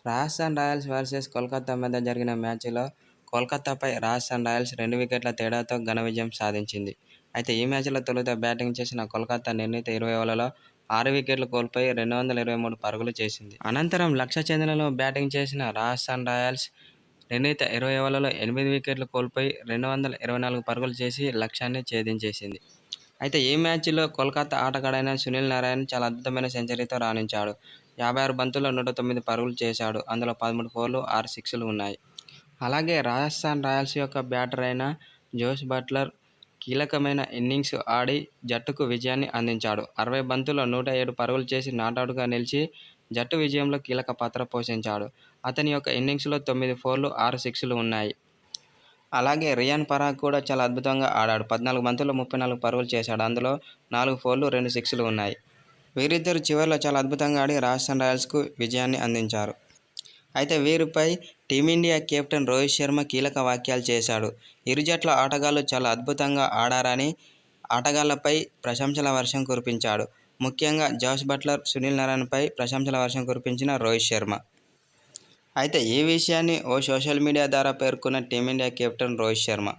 Rajasthan Royals versus Kolkata మధ్య జరిగిన మ్యాచ్లో కోల్కతాపై రాజస్థాన్ రాయల్స్ 2 వికెట్ల తేడాతో ఘన విజయం సాధించింది. అయితే ఈ మ్యాచ్లో తొలుత బ్యాటింగ్ చేసిన కోల్కతా నిర్ణీత 20 ఓవర్లలో 6 వికెట్లు కోల్పోయి 223 పరుగులు చేసింది. అనంతరం లక్ష్య ఛేదనలో బ్యాటింగ్ చేసిన రాజస్థాన్ రాయల్స్ నిర్ణీత 20 ఓవర్లలో 8 వికెట్లు కోల్పోయి 224 పరుగులు చేసి లక్ష్యాన్ని ఛేదించేసింది. అయితే ఈ మ్యాచ్లో కోల్కతా ఆటగాడైన సునీల్ నారాయణ్ చాలా అద్భుతమైన సెంచరీతో రాణించాడు. 56 బంతుల్లో 109 పరుగులు చేశాడు. అందులో 13 ఫోర్లు, 6 సిక్స్లు ఉన్నాయి. అలాగే రాజస్థాన్ రాయల్స్ యొక్క బ్యాటర్ అయిన జోస్ బట్లర్ కీలకమైన ఇన్నింగ్స్ ఆడి జట్టుకు విజయాన్ని అందించాడు. 60 బంతుల్లో 107 పరుగులు చేసి నాటౌట్గా నిలిచి జట్టు విజయంలో కీలక పాత్ర పోషించాడు. అతని యొక్క ఇన్నింగ్స్లో 9 ఫోర్లు, 6 సిక్స్లు ఉన్నాయి. అలాగే రియాన్ పరాగ్ కూడా చాలా అద్భుతంగా ఆడాడు. 14 బంతుల్లో 34 పరుగులు చేశాడు. అందులో 4 ఫోర్లు, 2 సిక్స్లు ఉన్నాయి. వీరిద్దరూ చివరిలో చాలా అద్భుతంగా ఆడి రాజస్థాన్ రాయల్స్కు విజయాన్ని అందించారు. అయితే వీరిపై టీమిండియా కెప్టెన్ రోహిత్ శర్మ కీలక వ్యాఖ్యలు చేశాడు. ఇరు జట్ల ఆటగాళ్లు చాలా అద్భుతంగా ఆడారని ఆటగాళ్లపై ప్రశంసల వర్షం కురిపించాడు. ముఖ్యంగా జోస్ బట్లర్, సునీల్ నారాయణ్పై ప్రశంసల వర్షం కురిపించిన రోహిత్ శర్మ. అయితే ఈ విషయాన్ని ఓ సోషల్ మీడియా ద్వారా పేర్కొన్న టీమిండియా కెప్టెన్ రోహిత్ శర్మ